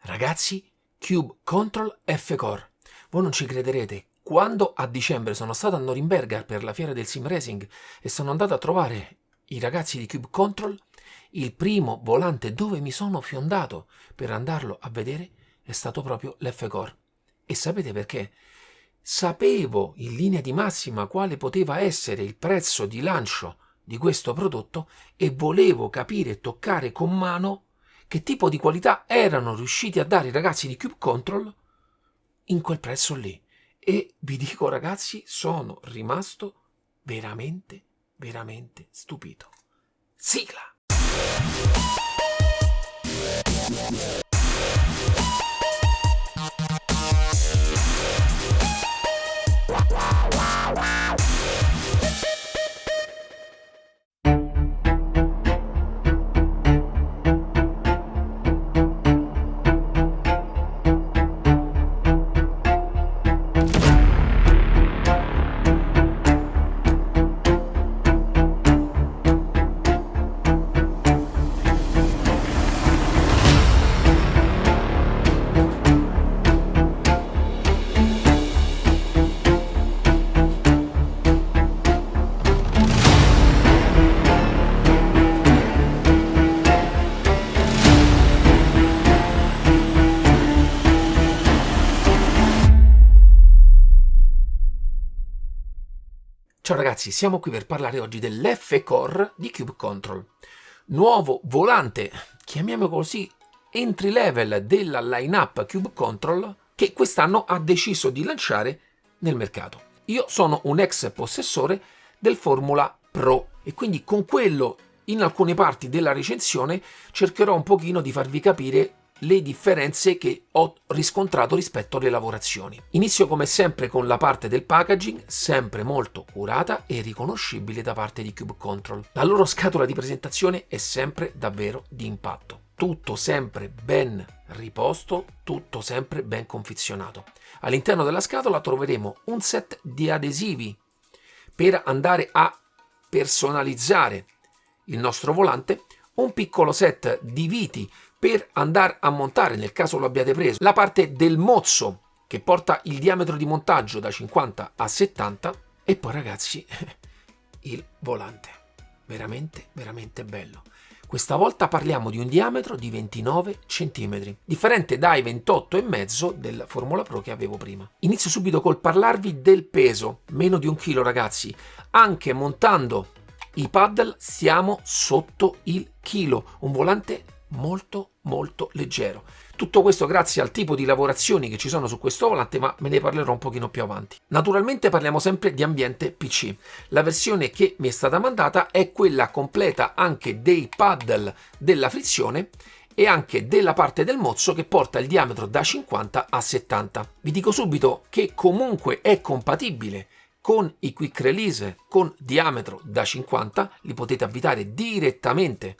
Ragazzi, Cube Control F-Core. Voi non ci crederete, quando a dicembre sono stato a Norimberga per la fiera del sim racing e sono andato a trovare i ragazzi di Cube Control, il primo volante dove mi sono fiondato per andarlo a vedere è stato proprio l'F-Core. E sapete perché? Sapevo in linea di massima quale poteva essere il prezzo di lancio di questo prodotto e volevo capire e toccare con mano che tipo di qualità erano riusciti a dare i ragazzi di Cube Control in quel prezzo lì. E vi dico ragazzi, sono rimasto veramente stupito. Sigla! Ciao ragazzi, siamo qui per parlare oggi dell'F-Core di Cube Control. Nuovo volante, chiamiamolo così, entry level della line-up Cube Control che quest'anno ha deciso di lanciare nel mercato. Io sono un ex possessore del Formula Pro e quindi con quello in alcune parti della recensione cercherò un pochino di farvi capire le differenze che ho riscontrato rispetto alle lavorazioni. Inizio come sempre con la parte del packaging, sempre molto curata e riconoscibile da parte di Cube Control. La loro scatola di presentazione è sempre davvero di impatto. Tutto sempre ben riposto, tutto sempre ben confezionato. All'interno della scatola troveremo un set di adesivi per andare a personalizzare il nostro volante, un piccolo set di viti per andare a montare, nel caso lo abbiate preso, la parte del mozzo che porta il diametro di montaggio da 50 a 70 e poi ragazzi il volante, veramente bello. Questa volta parliamo di un diametro di 29 cm, differente dai 28,5 del Formula Pro che avevo prima. Inizio subito col parlarvi del peso, meno di 1 chilo ragazzi, anche montando i paddle siamo sotto il chilo, un volante molto leggero. Tutto questo grazie al tipo di lavorazioni che ci sono su questo volante, ma me ne parlerò un pochino più avanti. Naturalmente parliamo sempre di ambiente PC. La versione che mi è stata mandata è quella completa anche dei paddle della frizione e anche della parte del mozzo che porta il diametro da 50 a 70. Vi dico subito che comunque è compatibile con i quick release con diametro da 50, li potete avvitare direttamente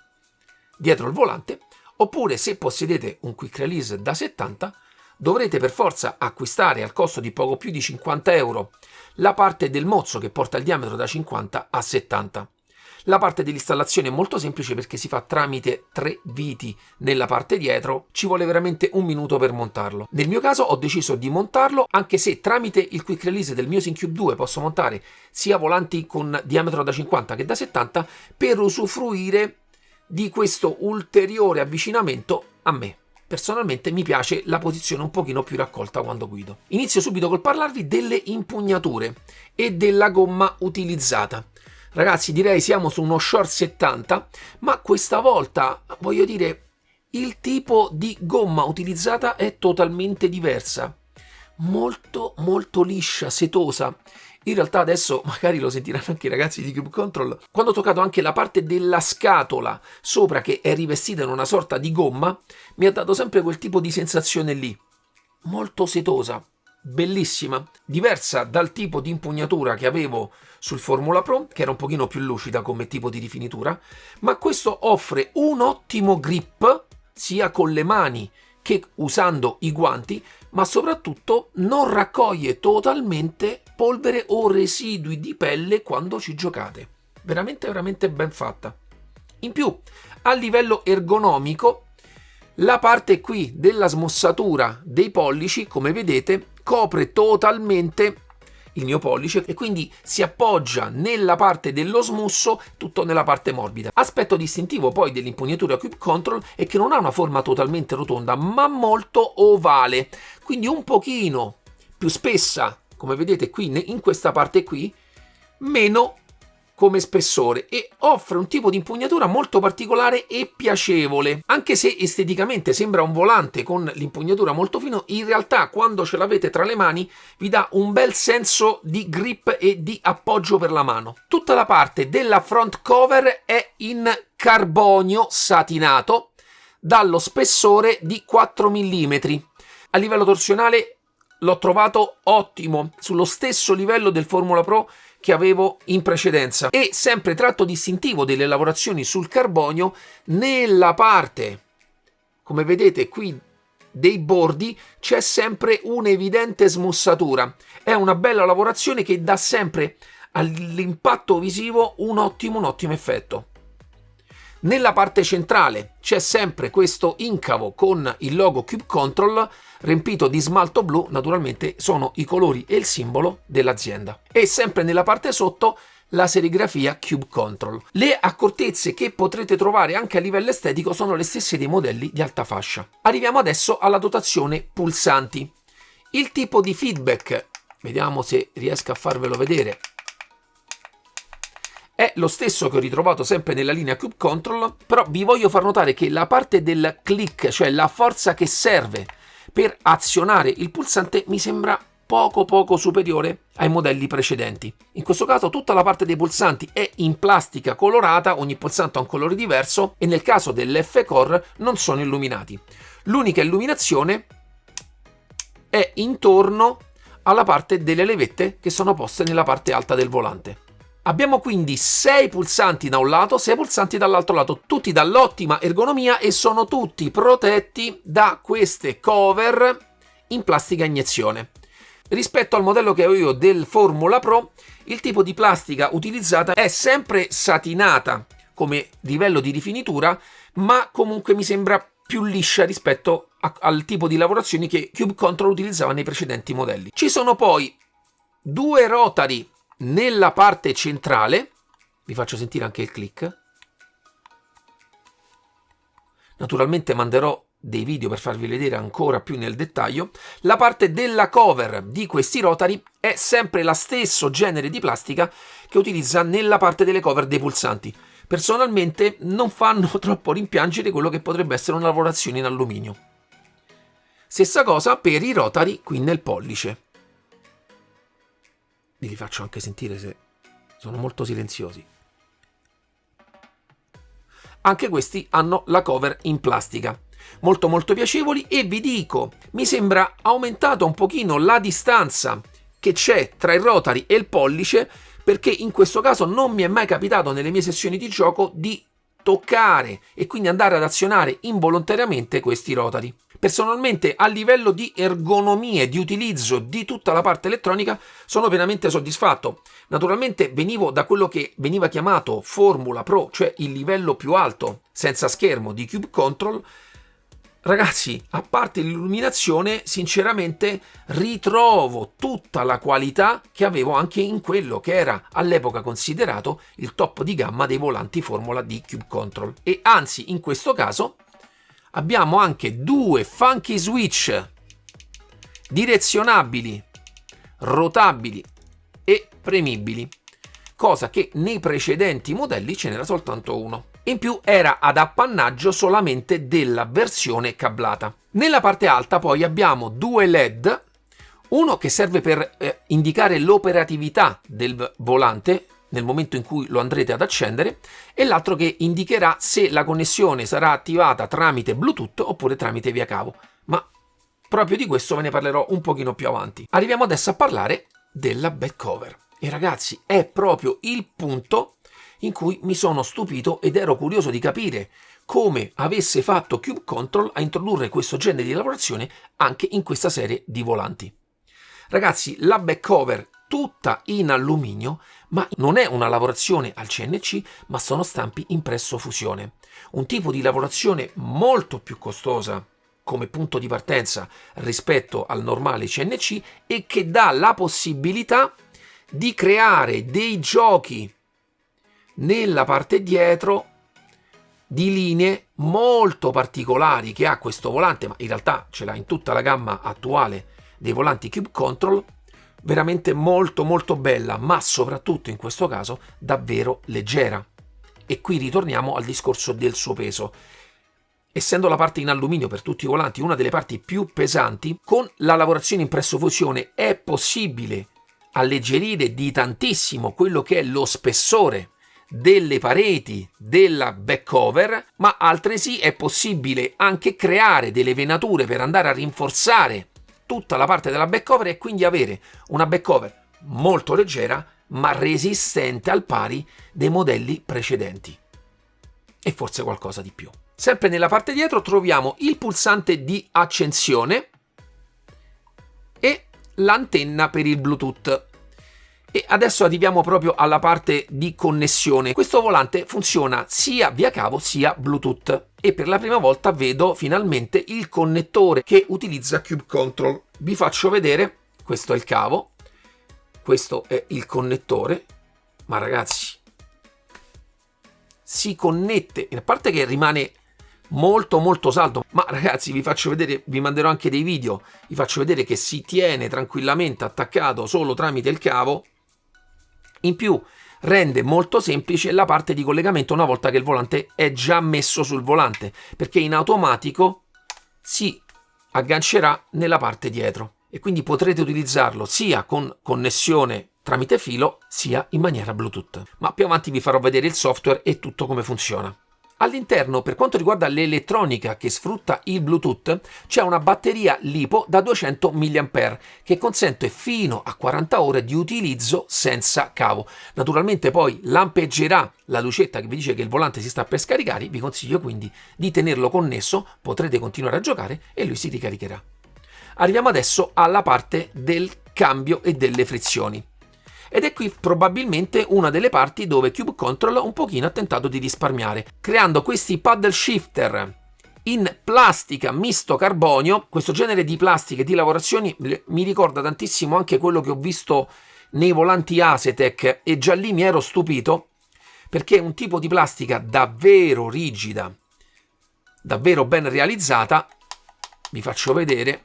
dietro il volante, oppure se possedete un quick release da 70 dovrete per forza acquistare al costo di poco più di 50 euro la parte del mozzo che porta il diametro da 50 a 70. La parte dell'installazione è molto semplice perché si fa tramite 3 viti nella parte dietro, ci vuole veramente un minuto per montarlo. Nel mio caso ho deciso di montarlo, anche se tramite il quick release del mio SimCube 2 posso montare sia volanti con diametro da 50 che da 70 per usufruire di questo ulteriore avvicinamento a me. Personalmente mi piace la posizione un pochino più raccolta quando guido. Inizio subito col parlarvi delle impugnature e della gomma utilizzata. Ragazzi, direi siamo su uno short 70, ma questa volta, voglio dire, il tipo di gomma utilizzata è totalmente diversa. Molto liscia, setosa. In realtà adesso magari lo sentiranno anche i ragazzi di Cube Control. Quando ho toccato anche la parte della scatola sopra che è rivestita in una sorta di gomma, mi ha dato sempre quel tipo di sensazione lì. Molto setosa, bellissima, diversa dal tipo di impugnatura che avevo sul Formula Pro, che era un pochino più lucida come tipo di rifinitura, ma questo offre un ottimo grip sia con le mani che usando i guanti, ma soprattutto non raccoglie totalmente polvere o residui di pelle quando ci giocate. Veramente ben fatta. In più, a livello ergonomico, La parte qui della smussatura dei pollici, come vedete, copre totalmente il mio pollice e quindi si appoggia nella parte dello smusso, tutto nella parte morbida. Aspetto distintivo poi dell'impugnatura Cube Control è che non ha una forma totalmente rotonda, ma molto ovale, quindi un pochino più spessa, come vedete qui in questa parte qui, meno come spessore, e offre un tipo di impugnatura molto particolare e piacevole. Anche se esteticamente sembra un volante con l'impugnatura molto fino, in realtà quando ce l'avete tra le mani vi dà un bel senso di grip e di appoggio per la mano. Tutta la parte della front cover è in carbonio satinato dallo spessore di 4 mm. A livello torsionale l'ho trovato ottimo, sullo stesso livello del Formula Pro che avevo in precedenza, e sempre tratto distintivo delle lavorazioni sul carbonio nella parte, come vedete qui, dei bordi c'è sempre un'evidente smussatura. È una bella lavorazione che dà sempre all'impatto visivo un ottimo effetto. Nella parte centrale c'è sempre questo incavo con il logo Cube Control riempito di smalto blu, naturalmente sono i colori e il simbolo dell'azienda. E sempre nella parte sotto la serigrafia Cube Control. Le accortezze che potrete trovare anche a livello estetico sono le stesse dei modelli di alta fascia. Arriviamo adesso alla dotazione pulsanti. Il tipo di feedback, vediamo se riesco a farvelo vedere, è lo stesso che ho ritrovato sempre nella linea Cube Control, però vi voglio far notare che la parte del click, cioè la forza che serve per azionare il pulsante, mi sembra poco superiore ai modelli precedenti. In questo caso tutta la parte dei pulsanti è in plastica colorata, ogni pulsante ha un colore diverso, e nel caso dell'F-Core non sono illuminati. L'unica illuminazione è intorno alla parte delle levette che sono poste nella parte alta del volante. Abbiamo quindi 6 pulsanti da un lato, 6 pulsanti dall'altro lato, tutti dall'ottima ergonomia e sono tutti protetti da queste cover in plastica a iniezione. Rispetto al modello che ho io del Formula Pro, il tipo di plastica utilizzata è sempre satinata come livello di rifinitura, ma comunque mi sembra più liscia rispetto al tipo di lavorazioni che Cube Control utilizzava nei precedenti modelli. Ci sono poi 2 rotary nella parte centrale, vi faccio sentire anche il click. Naturalmente manderò dei video per farvi vedere ancora più nel dettaglio. La parte della cover di questi rotary è sempre lo stesso genere di plastica che utilizza nella parte delle cover dei pulsanti. Personalmente non fanno troppo rimpiangere quello che potrebbe essere una lavorazione in alluminio. Stessa cosa per i rotary qui nel pollice. Li faccio anche sentire se sono molto silenziosi. Anche questi hanno la cover in plastica, molto piacevoli, e vi dico, mi sembra aumentato un pochino la distanza che c'è tra il rotary e il pollice, perché in questo caso non mi è mai capitato nelle mie sessioni di gioco di toccare e quindi andare ad azionare involontariamente questi rotary. Personalmente, a livello di ergonomia e di utilizzo di tutta la parte elettronica, sono pienamente soddisfatto. Naturalmente venivo da quello che veniva chiamato Formula Pro, cioè il livello più alto senza schermo di Cube Control. Ragazzi, a parte l'illuminazione, sinceramente ritrovo tutta la qualità che avevo anche in quello che era all'epoca considerato il top di gamma dei volanti Formula di Cube Control. E anzi, in questo caso abbiamo anche 2 funky switch direzionabili, rotabili e premibili, cosa che nei precedenti modelli ce n'era soltanto uno. In più era ad appannaggio solamente della versione cablata. Nella parte alta poi abbiamo 2 LED, uno che serve per indicare l'operatività del volante nel momento in cui lo andrete ad accendere, e l'altro che indicherà se la connessione sarà attivata tramite Bluetooth oppure tramite via cavo, ma proprio di questo ve ne parlerò un pochino più avanti. Arriviamo adesso a parlare della back cover, e ragazzi è proprio il punto in cui mi sono stupito ed ero curioso di capire come avesse fatto Cube Control a introdurre questo genere di lavorazione anche in questa serie di volanti. Ragazzi, la back cover tutta in alluminio, ma non è una lavorazione al CNC, ma sono stampi impresso fusione. Un tipo di lavorazione molto più costosa come punto di partenza rispetto al normale CNC e che dà la possibilità di creare dei giochi nella parte dietro di linee molto particolari che ha questo volante, ma in realtà ce l'ha in tutta la gamma attuale dei volanti Cube Control, veramente molto molto bella, ma soprattutto in questo caso davvero leggera. E qui ritorniamo al discorso del suo peso. Essendo la parte in alluminio per tutti i volanti una delle parti più pesanti, con la lavorazione impresso fusione è possibile alleggerire di tantissimo quello che è lo spessore delle pareti della back cover, ma altresì è possibile anche creare delle venature per andare a rinforzare tutta la parte della back cover e quindi avere una back cover molto leggera ma resistente al pari dei modelli precedenti e forse qualcosa di più. Sempre nella parte dietro troviamo il pulsante di accensione e l'antenna per il Bluetooth. E adesso arriviamo proprio alla parte di connessione. Questo volante funziona sia via cavo sia Bluetooth e per la prima volta vedo finalmente il connettore che utilizza Cube Control. Vi faccio vedere, questo è il cavo, questo è il connettore, ma ragazzi si connette, a parte che rimane molto molto saldo, ma ragazzi vi faccio vedere, vi manderò anche dei video, vi faccio vedere che si tiene tranquillamente attaccato solo tramite il cavo. In più rende molto semplice la parte di collegamento una volta che il volante è già messo sul volante, perché in automatico si aggancerà nella parte dietro e quindi potrete utilizzarlo sia con connessione tramite filo sia in maniera Bluetooth. Ma più avanti vi farò vedere il software e tutto come funziona. All'interno, per quanto riguarda l'elettronica che sfrutta il Bluetooth, c'è una batteria LiPo da 200 mAh che consente fino a 40 ore di utilizzo senza cavo. Naturalmente poi lampeggerà la lucetta che vi dice che il volante si sta per scaricare, vi consiglio quindi di tenerlo connesso, potrete continuare a giocare e lui si ricaricherà. Arriviamo adesso alla parte del cambio e delle frizioni. Ed è qui probabilmente una delle parti dove Cube Control un pochino ha tentato di risparmiare, creando questi paddle shifter in plastica misto carbonio. Questo genere di plastiche di lavorazioni mi ricorda tantissimo anche quello che ho visto nei volanti Asetec e già lì mi ero stupito perché è un tipo di plastica davvero rigida, davvero ben realizzata. Vi faccio vedere.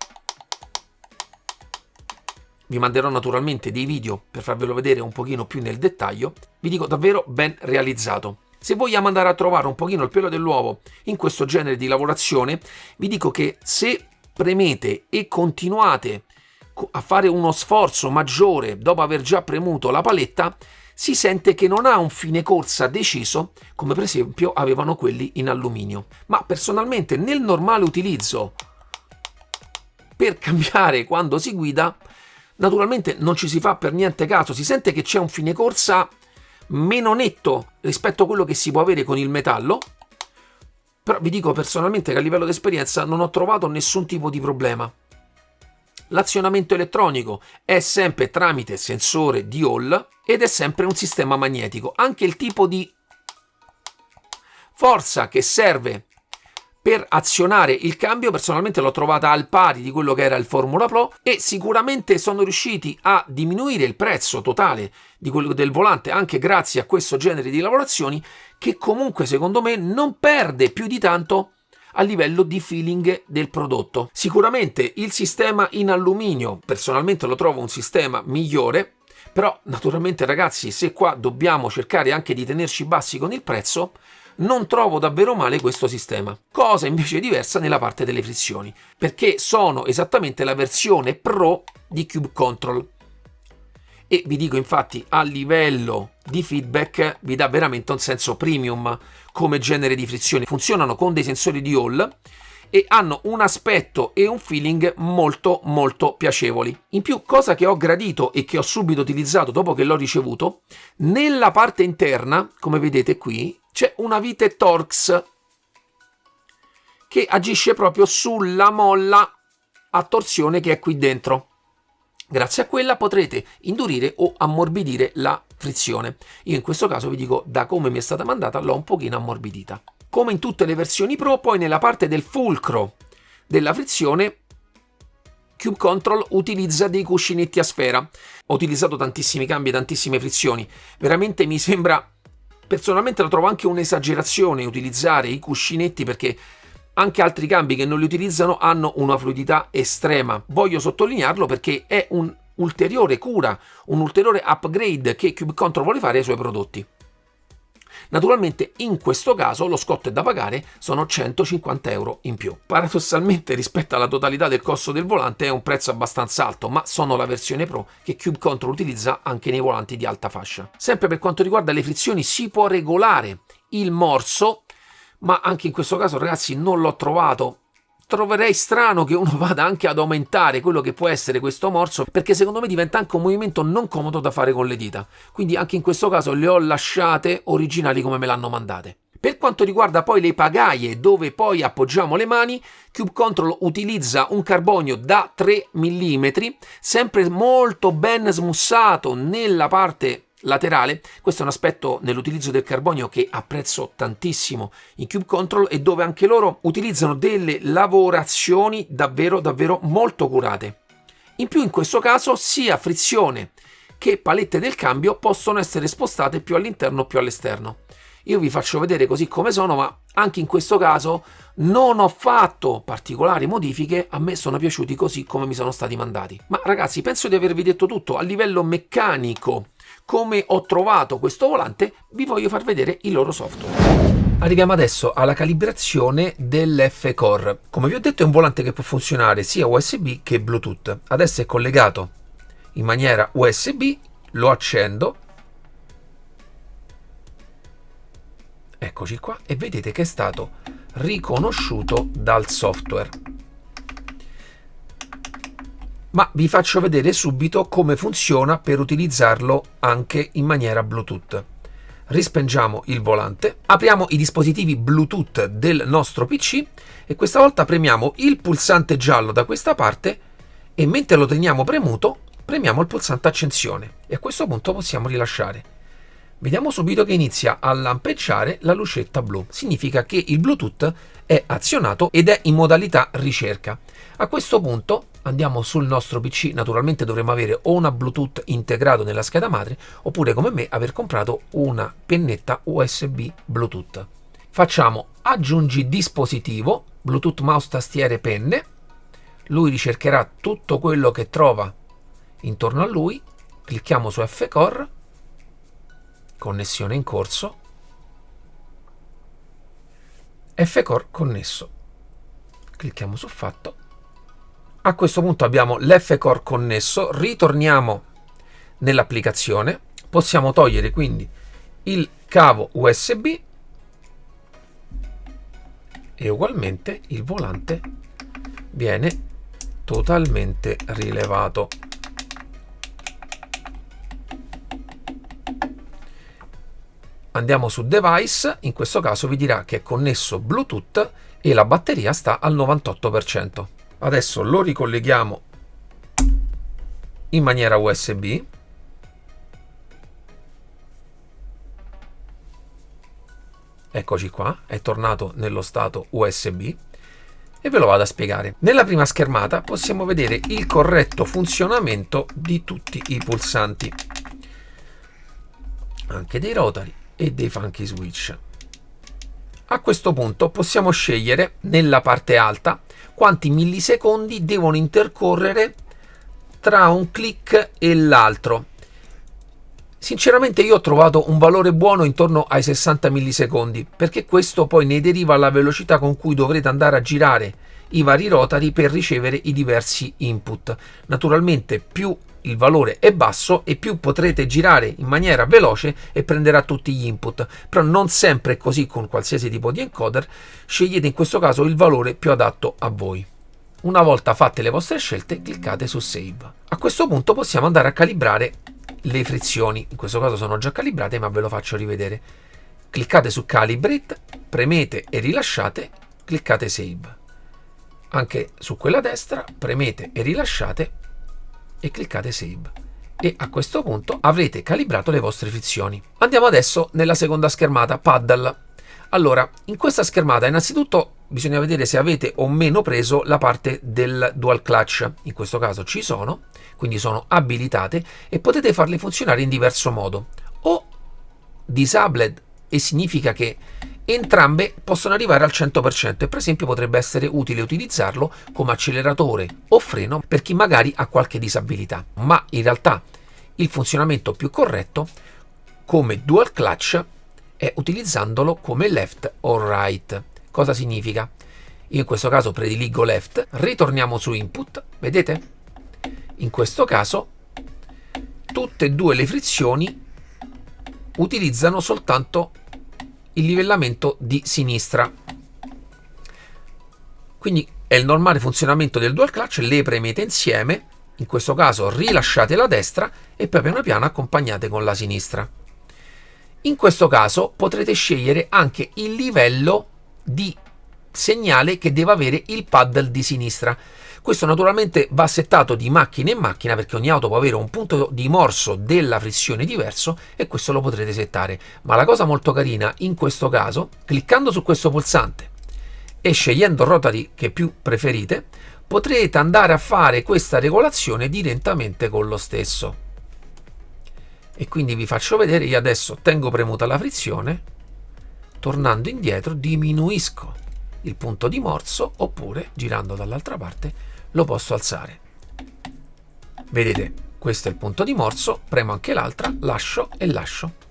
Vi manderò naturalmente dei video per farvelo vedere un pochino più nel dettaglio. Vi dico davvero ben realizzato. Se vogliamo andare a trovare un pochino il pelo dell'uovo in questo genere di lavorazione, vi dico che se premete e continuate a fare uno sforzo maggiore dopo aver già premuto la paletta, si sente che non ha un fine corsa deciso come per esempio avevano quelli in alluminio. Ma personalmente nel normale utilizzo per cambiare quando si guida, naturalmente non ci si fa per niente caso, si sente che c'è un fine corsa meno netto rispetto a quello che si può avere con il metallo, però vi dico personalmente che a livello di esperienza non ho trovato nessun tipo di problema. L'azionamento elettronico è sempre tramite sensore di Hall ed è sempre un sistema magnetico. Anche il tipo di forza che serve per azionare il cambio personalmente l'ho trovata al pari di quello che era il Formula Pro e sicuramente sono riusciti a diminuire il prezzo totale di quello del volante anche grazie a questo genere di lavorazioni che comunque secondo me non perde più di tanto a livello di feeling del prodotto. Sicuramente il sistema in alluminio personalmente lo trovo un sistema migliore, però naturalmente ragazzi se qua dobbiamo cercare anche di tenerci bassi con il prezzo, non trovo davvero male questo sistema. Cosa invece diversa nella parte delle frizioni, perché sono esattamente la versione Pro di Cube Control. E vi dico infatti a livello di feedback vi dà veramente un senso premium come genere di frizioni. Funzionano con dei sensori di Hall e hanno un aspetto e un feeling molto molto piacevoli. In più, cosa che ho gradito e che ho subito utilizzato dopo che l'ho ricevuto, nella parte interna, come vedete qui, c'è una vite Torx che agisce proprio sulla molla a torsione che è qui dentro. Grazie a quella potrete indurire o ammorbidire la frizione. Io in questo caso vi dico, da come mi è stata mandata, l'ho un pochino ammorbidita. Come in tutte le versioni Pro, poi nella parte del fulcro della frizione Cube Control utilizza dei cuscinetti a sfera. Ho utilizzato tantissimi cambi e tantissime frizioni, veramente mi sembra, personalmente lo trovo anche un'esagerazione utilizzare i cuscinetti, perché anche altri cambi che non li utilizzano hanno una fluidità estrema. Voglio sottolinearlo perché è un'ulteriore cura, un ulteriore upgrade che Cube Control vuole fare ai suoi prodotti. Naturalmente in questo caso lo scotto è da pagare, sono 150 euro in più. Paradossalmente rispetto alla totalità del costo del volante è un prezzo abbastanza alto, ma sono la versione Pro che Cube Control utilizza anche nei volanti di alta fascia. Sempre per quanto riguarda le frizioni si può regolare il morso, ma anche in questo caso ragazzi non l'ho trovato. Troverei strano che uno vada anche ad aumentare quello che può essere questo morso, perché secondo me diventa anche un movimento non comodo da fare con le dita. Quindi anche in questo caso le ho lasciate originali come me l'hanno mandate. Per quanto riguarda poi le pagaie dove poi appoggiamo le mani, Cube Control utilizza un carbonio da 3 mm, sempre molto ben smussato nella parte laterale. Questo è un aspetto nell'utilizzo del carbonio che apprezzo tantissimo in Cube Control, e dove anche loro utilizzano delle lavorazioni davvero molto curate. In più in questo caso sia frizione che palette del cambio possono essere spostate più all'interno più all'esterno. Io vi faccio vedere così come sono, ma anche in questo caso non ho fatto particolari modifiche, a me sono piaciuti così come mi sono stati mandati. Ma ragazzi, penso di avervi detto tutto. A livello meccanico, come ho trovato questo volante, vi voglio far vedere il loro software. Arriviamo adesso alla calibrazione dell'F-Core. Come vi ho detto è un volante che può funzionare sia USB che Bluetooth. Adesso è collegato in maniera USB, lo accendo. Eccoci qua, e vedete che è stato riconosciuto dal software. Ma vi faccio vedere subito come funziona per utilizzarlo anche in maniera Bluetooth. Rispengiamo il volante, apriamo i dispositivi Bluetooth del nostro PC e questa volta premiamo il pulsante giallo da questa parte e mentre lo teniamo premuto premiamo il pulsante accensione e a questo punto possiamo rilasciare. Vediamo subito che inizia a lampeggiare la lucetta blu. Significa che il Bluetooth è azionato ed è in modalità ricerca. A questo punto andiamo sul nostro PC. Naturalmente dovremo avere o una Bluetooth integrato nella scheda madre oppure come me aver comprato una pennetta USB Bluetooth. Facciamo aggiungi dispositivo, Bluetooth mouse tastiere penne. Lui ricercherà tutto quello che trova intorno a lui. Clicchiamo su F-Core. Connessione in corso, F-Core connesso, clicchiamo su fatto. A questo punto abbiamo l'F-Core connesso, ritorniamo nell'applicazione, possiamo togliere quindi il cavo USB e ugualmente il volante viene totalmente rilevato. Andiamo su device, in questo caso vi dirà che è connesso Bluetooth e la batteria sta al 98%. Adesso lo ricolleghiamo in maniera USB. Eccoci qua, è tornato nello stato USB e ve lo vado a spiegare. Nella prima schermata possiamo vedere il corretto funzionamento di tutti i pulsanti, anche dei rotari e dei funky switch. A questo punto possiamo scegliere nella parte alta quanti millisecondi devono intercorrere tra un click e l'altro. Sinceramente io ho trovato un valore buono intorno ai 60 millisecondi, perché questo poi ne deriva la velocità con cui dovrete andare a girare i vari rotari per ricevere i diversi input. Naturalmente più il valore è basso e più potrete girare in maniera veloce e prenderà tutti gli input, però non sempre è così con qualsiasi tipo di encoder. Scegliete in questo caso il valore più adatto a voi. Una volta fatte le vostre scelte cliccate su save. A questo punto possiamo andare a calibrare le frizioni, in questo caso sono già calibrate ma ve lo faccio rivedere. Cliccate su calibrate, premete e rilasciate, cliccate save. Anche su quella destra premete e rilasciate e cliccate save e a questo punto avrete calibrato le vostre frizioni. Andiamo adesso nella seconda schermata, paddle. Allora, in questa schermata innanzitutto bisogna vedere se avete o meno preso la parte del dual clutch. In questo caso ci sono, quindi sono abilitate e potete farle funzionare in diverso modo. O disabled, e significa che entrambe possono arrivare al 100% e per esempio potrebbe essere utile utilizzarlo come acceleratore o freno per chi magari ha qualche disabilità, ma in realtà il funzionamento più corretto come dual clutch è utilizzandolo come left or right. Cosa significa? Io in questo caso prediligo left, ritorniamo su input, vedete? In questo caso tutte e due le frizioni utilizzano soltanto il livellamento di sinistra, quindi è il normale funzionamento del dual clutch, le premete insieme, in questo caso rilasciate la destra e poi piano piano accompagnate con la sinistra. In questo caso potrete scegliere anche il livello di segnale che deve avere il paddle di sinistra. Questo naturalmente va settato di macchina in macchina perché ogni auto può avere un punto di morso della frizione diverso e questo lo potrete settare. Ma la cosa molto carina in questo caso, cliccando su questo pulsante e scegliendo il rotary che più preferite, potrete andare a fare questa regolazione direttamente con lo stesso. E quindi vi faccio vedere, io adesso tengo premuta la frizione, tornando indietro diminuisco il punto di morso oppure girando dall'altra parte lo posso alzare. Vedete, questo è il punto di morso, premo anche l'altra, lascio e lascio.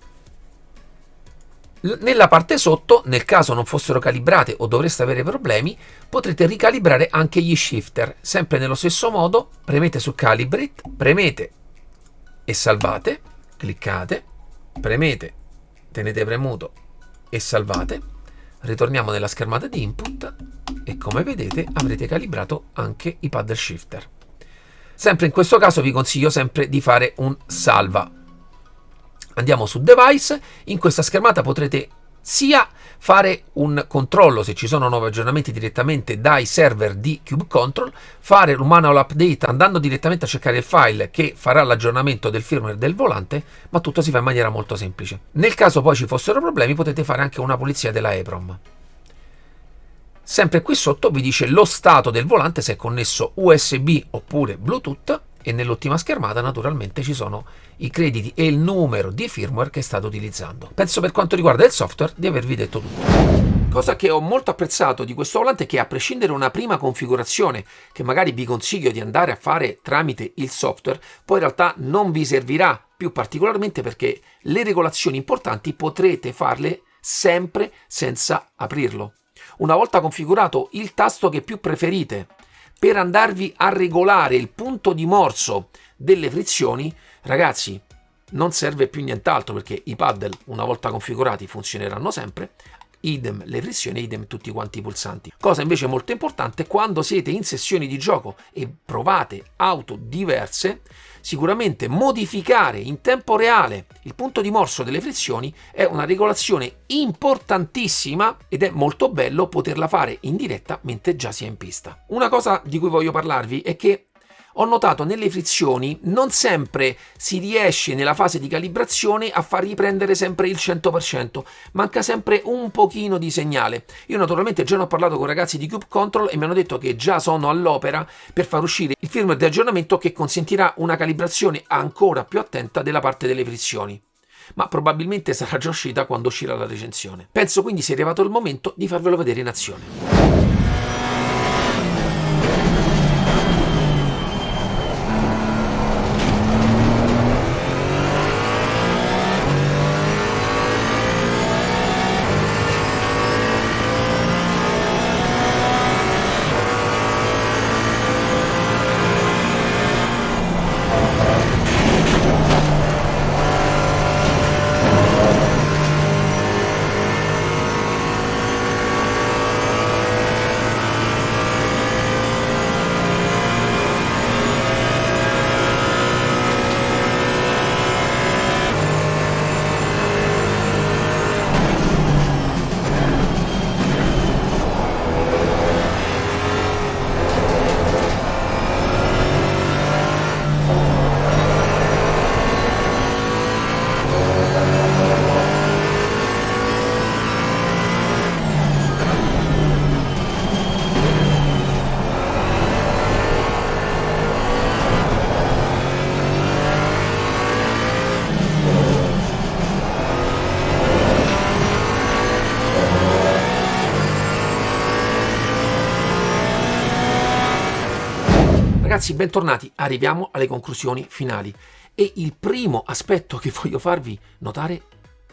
Nella parte sotto, nel caso non fossero calibrate o dovreste avere problemi, potrete ricalibrare anche gli shifter, sempre nello stesso modo, premete su Calibrate, premete e salvate, cliccate, premete, tenete premuto e salvate, ritorniamo nella schermata di input e come vedete avrete calibrato anche i paddle shifter. Sempre in questo caso vi consiglio sempre di fare un salva. Andiamo su device, in questa schermata potrete sia fare un controllo se ci sono nuovi aggiornamenti direttamente dai server di Cube Control, fare un manual update andando direttamente a cercare il file che farà l'aggiornamento del firmware del volante, ma tutto si fa in maniera molto semplice. Nel caso poi ci fossero problemi potete fare anche una pulizia della EEPROM. Sempre qui sotto vi dice lo stato del volante, se è connesso USB oppure Bluetooth, e nell'ultima schermata naturalmente ci sono i crediti e il numero di firmware che state utilizzando. Penso per quanto riguarda il software di avervi detto tutto. Cosa che ho molto apprezzato di questo volante è che a prescindere da una prima configurazione che magari vi consiglio di andare a fare tramite il software, poi in realtà non vi servirà più particolarmente perché le regolazioni importanti potrete farle sempre senza aprirlo. Una volta configurato il tasto che più preferite per andarvi a regolare il punto di morso delle frizioni, ragazzi, non serve più nient'altro perché i paddle una volta configurati funzioneranno sempre, idem le frizioni, idem tutti quanti i pulsanti. Cosa invece molto importante, quando siete in sessioni di gioco e provate auto diverse, sicuramente modificare in tempo reale il punto di morso delle frizioni è una regolazione importantissima ed è molto bello poterla fare in diretta mentre già si è in pista. Una cosa di cui voglio parlarvi è che ho notato nelle frizioni non sempre si riesce nella fase di calibrazione a far riprendere sempre il 100%, manca sempre un pochino di segnale. Io naturalmente già ne ho parlato con ragazzi di Cube Control e mi hanno detto che già sono all'opera per far uscire il firmware di aggiornamento che consentirà una calibrazione ancora più attenta della parte delle frizioni. Ma probabilmente sarà già uscita quando uscirà la recensione. Penso quindi sia arrivato il momento di farvelo vedere in azione. Ragazzi, bentornati, arriviamo alle conclusioni finali e il primo aspetto che voglio farvi notare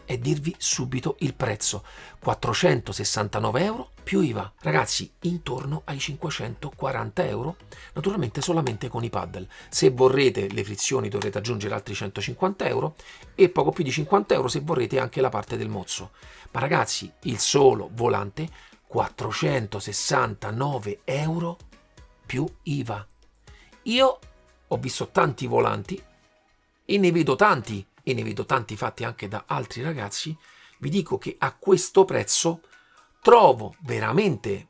è dirvi subito il prezzo: 469 euro più IVA. Ragazzi, intorno ai 540 euro, naturalmente solamente con i paddle. Se vorrete le frizioni dovrete aggiungere altri 150 euro e poco più di 50 euro se vorrete anche la parte del mozzo. Ma ragazzi, il solo volante 469 euro più IVA. Io ho visto tanti volanti e ne vedo tanti fatti anche da altri ragazzi. Vi dico che a questo prezzo trovo veramente,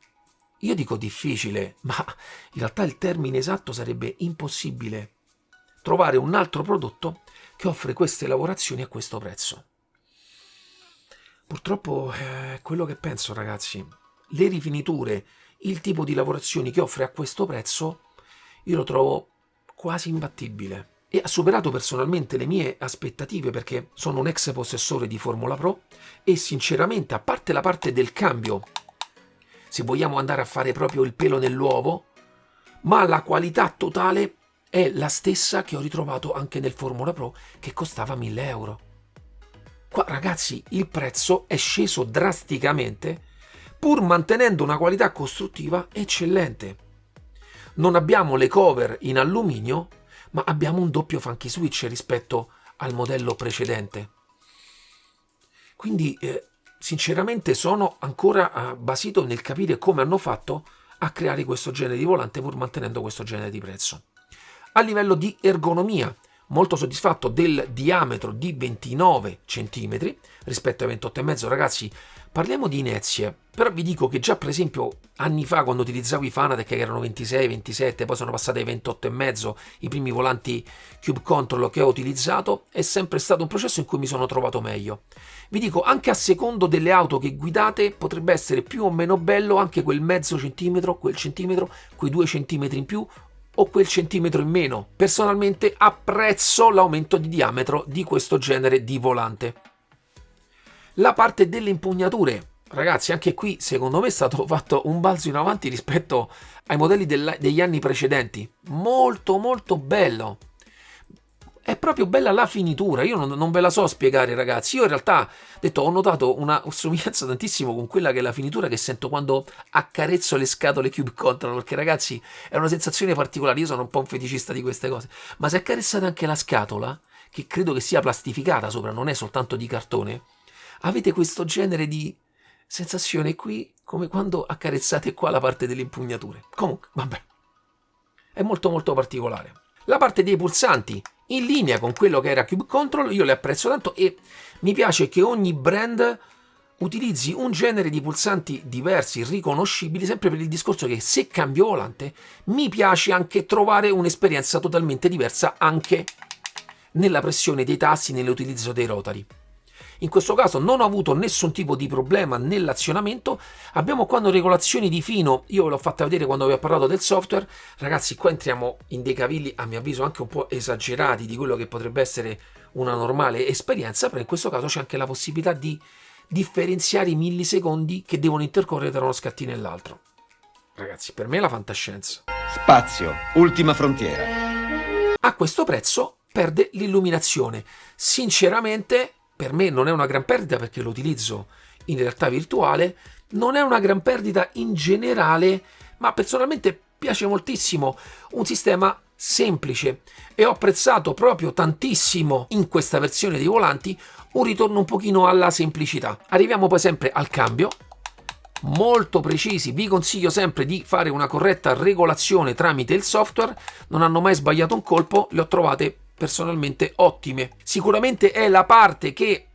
io dico difficile, ma in realtà il termine esatto sarebbe impossibile, trovare un altro prodotto che offre queste lavorazioni a questo prezzo. Purtroppo è quello che penso, ragazzi. Le rifiniture, il tipo di lavorazioni che offre a questo prezzo, io lo trovo quasi imbattibile. E ha superato personalmente le mie aspettative, perché sono un ex possessore di Formula Pro e sinceramente, a parte la parte del cambio, se vogliamo andare a fare proprio il pelo nell'uovo, ma la qualità totale è la stessa che ho ritrovato anche nel Formula Pro, che costava 1000 euro. Qua, ragazzi, il prezzo è sceso drasticamente, pur mantenendo una qualità costruttiva eccellente. Non abbiamo le cover in alluminio, ma abbiamo un doppio funky switch rispetto al modello precedente. Quindi, sinceramente, sono ancora basito nel capire come hanno fatto a creare questo genere di volante pur mantenendo questo genere di prezzo. A livello di ergonomia, molto soddisfatto del diametro di 29 cm rispetto ai 28,5. Ragazzi, parliamo di inezie, però vi dico che già per esempio anni fa, quando utilizzavo i Fanatec che erano 26, 27, poi sono passati ai 28,5, i primi volanti Cube Control che ho utilizzato, è sempre stato un processo in cui mi sono trovato meglio. Vi dico, anche a secondo delle auto che guidate potrebbe essere più o meno bello anche quel mezzo centimetro, quel centimetro, quei 2 centimetri in più o quel centimetro in meno. Personalmente apprezzo l'aumento di diametro di questo genere di volante. La parte delle impugnature, ragazzi, anche qui secondo me è stato fatto un balzo in avanti rispetto ai modelli degli anni precedenti. Molto molto bello. È proprio bella la finitura, io non ve la so spiegare, ragazzi. Io in realtà, ho notato una somiglianza tantissimo con quella che è la finitura che sento quando accarezzo le scatole Cube Control, perché ragazzi è una sensazione particolare. Io sono un po' un feticista di queste cose, ma se accarezzate anche la scatola, che credo che sia plastificata sopra, non è soltanto di cartone, avete questo genere di sensazione qui, come quando accarezzate qua la parte delle impugnature. Comunque, vabbè, è molto molto particolare. La parte dei pulsanti, in linea con quello che era Cube Control, io le apprezzo tanto e mi piace che ogni brand utilizzi un genere di pulsanti diversi, riconoscibili, sempre per il discorso che se cambio volante mi piace anche trovare un'esperienza totalmente diversa anche nella pressione dei tasti, nell'utilizzo dei rotari. In questo caso non ho avuto nessun tipo di problema nell'azionamento. Abbiamo qua regolazioni di fino, io ve l'ho fatta vedere quando vi ho parlato del software. Ragazzi, qua entriamo in dei cavilli a mio avviso anche un po' esagerati di quello che potrebbe essere una normale esperienza, però in questo caso c'è anche la possibilità di differenziare i millisecondi che devono intercorrere tra uno scattino e l'altro. Ragazzi, per me è la fantascienza. Spazio, ultima frontiera. A questo prezzo perde l'illuminazione. Sinceramente, per me non è una gran perdita perché lo utilizzo in realtà virtuale, non è una gran perdita in generale, ma personalmente piace moltissimo, un sistema semplice e ho apprezzato proprio tantissimo in questa versione dei volanti un ritorno un pochino alla semplicità. Arriviamo poi sempre al cambio, molto precisi, vi consiglio sempre di fare una corretta regolazione tramite il software, non hanno mai sbagliato un colpo, le ho trovate personalmente ottime. Sicuramente è la parte che,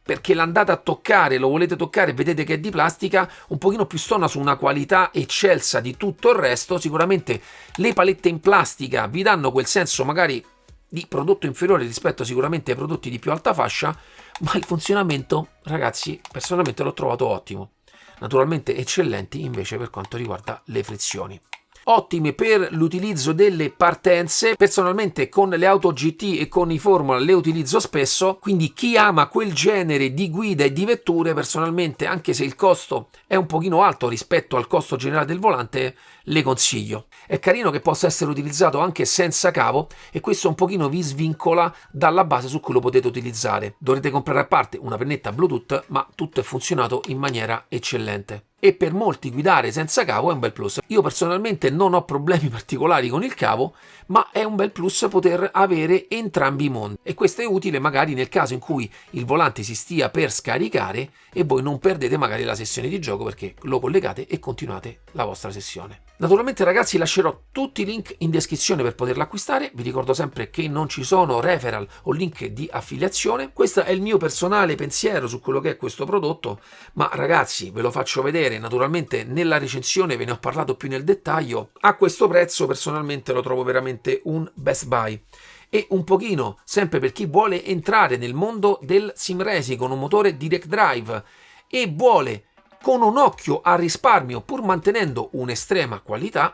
perché l'andate a toccare, lo volete toccare e vedete che è di plastica, un pochino più stona su una qualità eccelsa di tutto il resto. Sicuramente le palette in plastica vi danno quel senso magari di prodotto inferiore rispetto sicuramente ai prodotti di più alta fascia, ma il funzionamento, ragazzi, personalmente l'ho trovato ottimo. Naturalmente eccellenti invece per quanto riguarda le frizioni. ottime per l'utilizzo delle partenze. Personalmente con le auto GT e con i Formula le utilizzo spesso, quindi chi ama quel genere di guida e di vetture, personalmente, anche se il costo è un pochino alto rispetto al costo generale del volante, le consiglio. È carino che possa essere utilizzato anche senza cavo, e questo un pochino vi svincola dalla base su cui lo potete utilizzare. Dovrete comprare a parte una pennetta Bluetooth, ma tutto è funzionato in maniera eccellente. E per molti guidare senza cavo è un bel plus. Io personalmente non ho problemi particolari con il cavo, ma è un bel plus poter avere entrambi i mondi, e questo è utile magari nel caso in cui il volante si stia per scaricare e voi non perdete magari la sessione di gioco, perché lo collegate e continuate la vostra sessione. Naturalmente ragazzi, lascerò tutti i link in descrizione per poterla acquistare. Vi ricordo sempre che non ci sono referral o link di affiliazione. Questo è il mio personale pensiero su quello che è questo prodotto, ma ragazzi ve lo faccio vedere. Naturalmente nella recensione ve ne ho parlato più nel dettaglio. A questo prezzo personalmente lo trovo veramente un best buy, e un pochino sempre per chi vuole entrare nel mondo del sim racing con un motore direct drive e vuole con un occhio al risparmio pur mantenendo un'estrema qualità.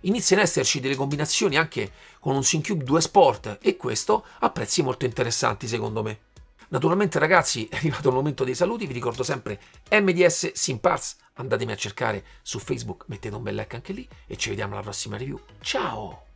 Iniziano ad esserci delle combinazioni anche con un SimCube 2 Sport, e questo a prezzi molto interessanti secondo me. Naturalmente ragazzi, è arrivato il momento dei saluti. Vi ricordo sempre MDS SimParts, andatemi a cercare su Facebook, mettete un bel like anche lì, e ci vediamo alla prossima review. Ciao!